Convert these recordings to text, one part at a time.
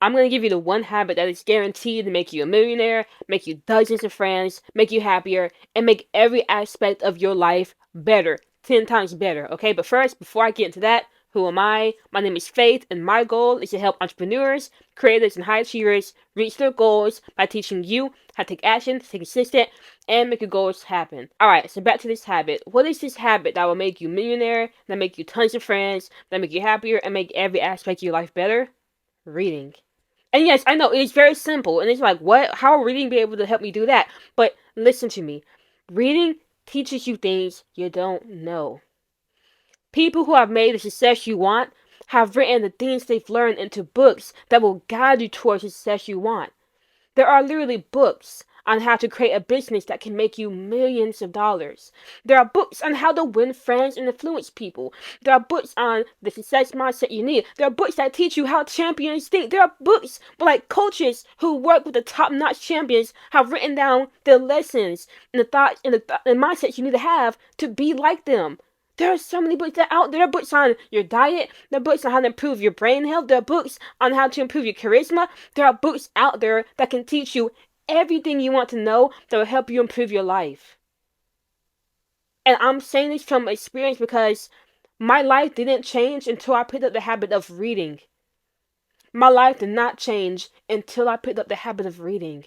I'm going to give you the one habit that is guaranteed to make you a millionaire, make you dozens of friends, make you happier, and make every aspect of your life better. 10 times better, okay? But first, before I get into that, who am I? My name is Faith, and my goal is to help entrepreneurs, creators, and high achievers reach their goals by teaching you how to take action, stay consistent, and make your goals happen. Alright, so back to this habit. What is this habit that will make you a millionaire, that make you tons of friends, that make you happier, and make every aspect of your life better? Reading. And yes, I know it's very simple, and it's like, what? How will reading be able to help me do that? But listen to me. Reading teaches you things you don't know. People who have made the success you want have written the things they've learned into books that will guide you towards the success you want. There are literally books on how to create a business that can make you millions of dollars. There are books on how to win friends and influence people. There are books on the success mindset you need. There are books that teach you how champions think. There are books like coaches who work with the top-notch champions have written down the lessons and the thoughts and and mindsets you need to have to be like them. There are so many books that are out there. There are books on your diet. There are books on how to improve your brain health. There are books on how to improve your charisma. There are books out there that can teach you everything you want to know that will help you improve your life. And I'm saying this from experience because my life didn't change until I picked up the habit of reading. My life did not change until I picked up the habit of reading.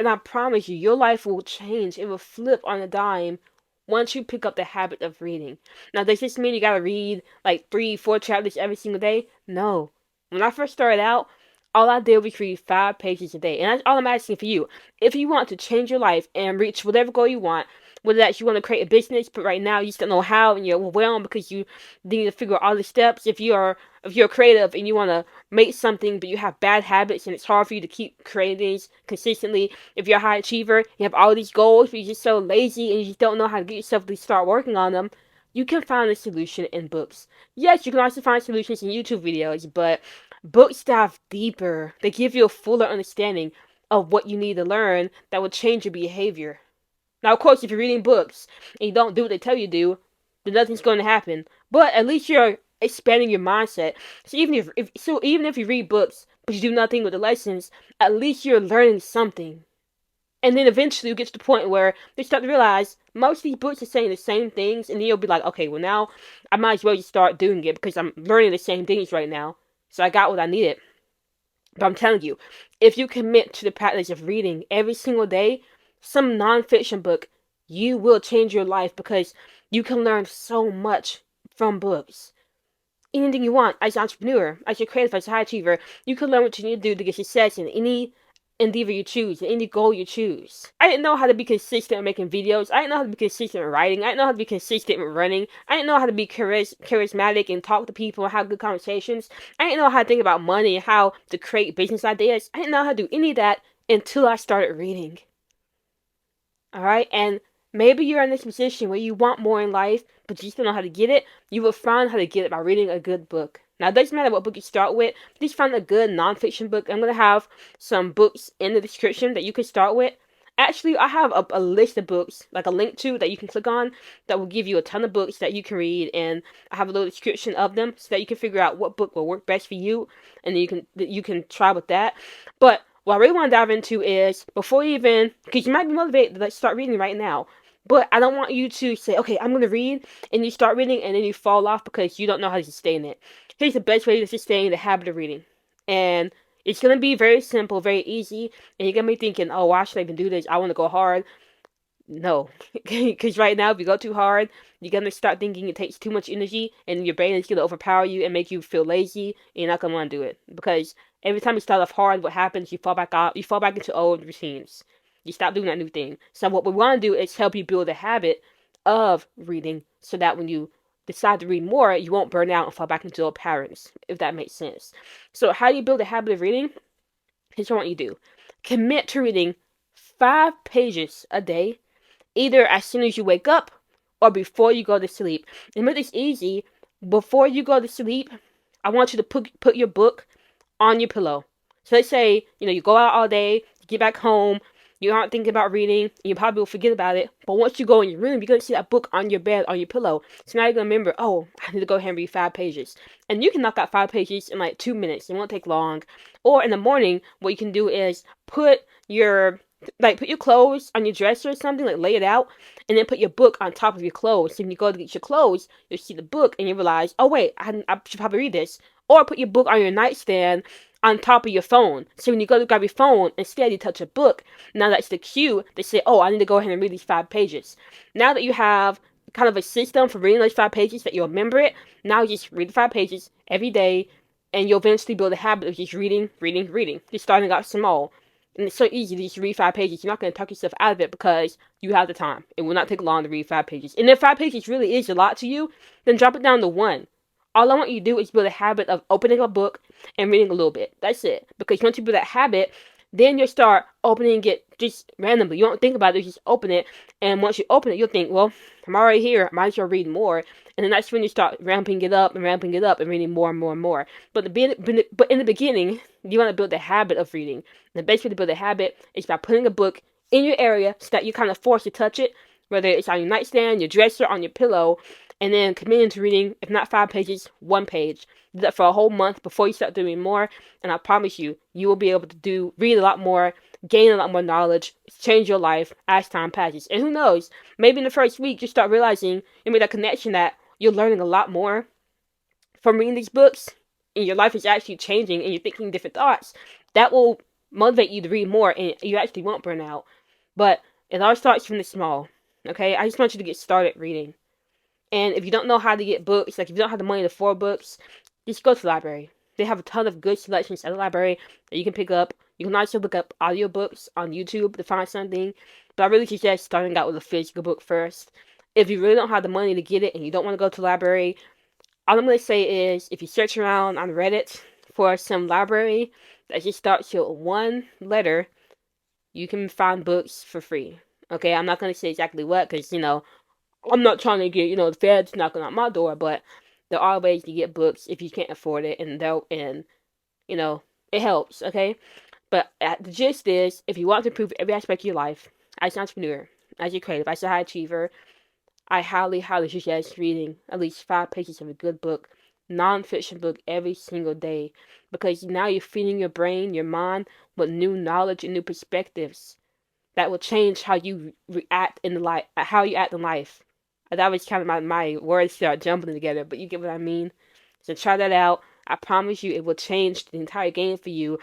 And I promise you, your life will change. It will flip on a dime once you pick up the habit of reading. Now, does this mean you gotta read like 3, 4 chapters every single day? No. When I first started out, all I did was read 5 pages a day. And that's all I'm asking for you. If you want to change your life and reach whatever goal you want, whether that's you want to create a business, but right now you just don't know how and you're overwhelmed because you need to figure out all the steps. If you're creative and you want to make something, but you have bad habits and it's hard for you to keep creating things consistently. If you're a high achiever, you have all these goals, but you're just so lazy and you just don't know how to get yourself to start working on them. You can find a solution in books. Yes, you can also find solutions in YouTube videos, but books dive deeper. They give you a fuller understanding of what you need to learn that will change your behavior. Now, of course, if you're reading books and you don't do what they tell you to do, then nothing's going to happen. But at least you're expanding your mindset. So even if you read books but you do nothing with the lessons, at least you're learning something. And then eventually you get to the point where they start to realize most of these books are saying the same things, and then you'll be like, okay, well now I might as well just start doing it because I'm learning the same things right now. So I got what I needed. But I'm telling you, if you commit to the practice of reading every single day, some nonfiction book, you will change your life because you can learn so much from books. Anything you want as an entrepreneur, as a creative, as a high achiever, you can learn what you need to do to get success in any endeavor you choose, any goal you choose. I didn't know how to be consistent in making videos. I didn't know how to be consistent in writing. I didn't know how to be consistent in running. I didn't know how to be charismatic and talk to people and have good conversations. I didn't know how to think about money and how to create business ideas. I didn't know how to do any of that until I started reading. Alright? And maybe you're in this position where you want more in life, but you just don't know how to get it. You will find how to get it by reading a good book. Now, it doesn't matter what book you start with. Just find a good nonfiction book. I'm going to have some books in the description that you can start with. Actually, I have a list of books, like a link to, that you can click on, that will give you a ton of books that you can read, and I have a little description of them so that you can figure out what book will work best for you, and then you can try with that. But what I really want to dive into is, before you even, because you might be motivated to start reading right now, but I don't want you to say, okay, I'm going to read, and you start reading, and then you fall off because you don't know how to sustain it. Here's the best way to sustain the habit of reading. And it's going to be very simple, very easy, and you're going to be thinking, oh, why should I even do this? I want to go hard. No, because right now, if you go too hard, you're going to start thinking it takes too much energy, and your brain is going to overpower you and make you feel lazy, and you're not going to want to do it. Because every time you start off hard, what happens? You fall back out. You fall back into old routines. You stop doing that new thing. So what we want to do is help you build a habit of reading so that when you decide to read more, you won't burn out and fall back into old patterns, if that makes sense. So how do you build a habit of reading? Here's what I want you to do. Commit to reading 5 pages a day, either as soon as you wake up or before you go to sleep. And make this easy. Before you go to sleep, I want you to put your book on your pillow. So let's say, you go out all day, you get back home, You aren't thinking about reading, you probably will forget about it. But once you go in your room, you're going to see that book on your bed, on your pillow. So now you're going to remember, oh, I need to go ahead and read 5 pages. And you can knock out 5 pages in like 2 minutes. It won't take long. Or in the morning, what you can do is put your clothes on your dresser or something, like lay it out, and then put your book on top of your clothes. So when you go to get your clothes, you'll see the book and you realize, oh wait, I should probably read this. Or put your book on your nightstand on top of your phone. So when you go to grab your phone, instead you touch a book. Now that's the cue to say, oh, I need to go ahead and read these 5 pages. Now that you have kind of a system for reading those 5 pages that you'll remember it, now you just read the 5 pages every day, and you'll eventually build a habit of just reading, reading, reading. Just starting out small. And it's so easy to just read 5 pages. You're not going to talk yourself out of it because you have the time. It will not take long to read 5 pages. And if 5 pages really is a lot to you, then drop it down to one. All I want you to do is build a habit of opening a book and reading a little bit. That's it. Because once you build that habit, then you'll start opening it just randomly. You don't think about it, you just open it. And once you open it, you'll think, well, I'm already here. I might as well read more. And then that's when you start ramping it up and ramping it up and reading more and more and more. But in the beginning, you want to build the habit of reading. And the best way to build a habit is by putting a book in your area so that you kind of force to touch it, whether it's on your nightstand, your dresser, on your pillow, and then committing to reading, if not 5 pages, 1 page. Do that for a whole month before you start doing more, and I promise you, you will be able to read a lot more, gain a lot more knowledge, change your life as time passes. And who knows, maybe in the first week, you start realizing, you make that connection that you're learning a lot more from reading these books, and your life is actually changing, and you're thinking different thoughts. That will motivate you to read more, and you actually won't burn out. But it all starts from the small, okay? I just want you to get started reading. And if you don't know how to get books, like if you don't have the money to afford books, just go to the library. They have a ton of good selections at the library that you can pick up. You can also look up audiobooks on YouTube to find something. But I really suggest starting out with a physical book first. If you really don't have the money to get it and you don't want to go to the library, all I'm going to say is if you search around on Reddit for some library that just starts with one letter, you can find books for free. Okay, I'm not going to say exactly what because, I'm not trying to get, the feds knocking on my door, but there are ways to get books if you can't afford it, and it helps, okay? But the gist is, if you want to improve every aspect of your life, as an entrepreneur, as a creative, as a high achiever, I highly, highly suggest reading at least 5 pages of a good book, non-fiction book every single day, because now you're feeding your brain, your mind, with new knowledge and new perspectives that will change how you react in life, how you act in life. That was kind of my words start jumbling together, but you get what I mean. So try that out. I promise you, it will change the entire game for you.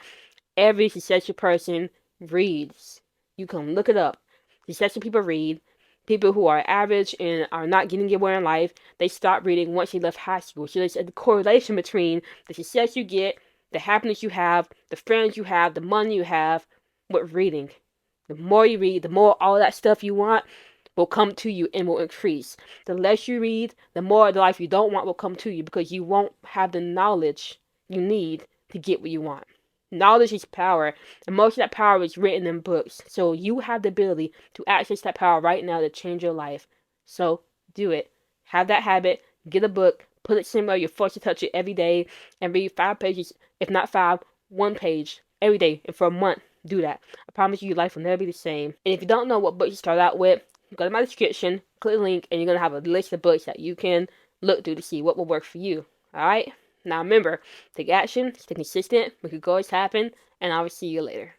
Every successful person reads. You can look it up. Successful people read. People who are average and are not getting anywhere in life, they stop reading once they left high school. So there's a correlation between the success you get, the happiness you have, the friends you have, the money you have, with reading. The more you read, the more all that stuff you want will come to you and will increase. The less you read, the more the life you don't want will come to you because you won't have the knowledge you need to get what you want. Knowledge is power, and most of that power is written in books. So you have the ability to access that power right now to change your life. So do it. Have that habit. Get a book. Put it somewhere you're forced to touch it every day and read 5 pages, if not 5, 1 page every day. And for a month, do that. I promise you, your life will never be the same. And if you don't know what book to start out with, go to my description, click the link, and you're going to have a list of books that you can look through to see what will work for you. Alright? Now remember, take action, stay consistent, make your goals happen, and I will see you later.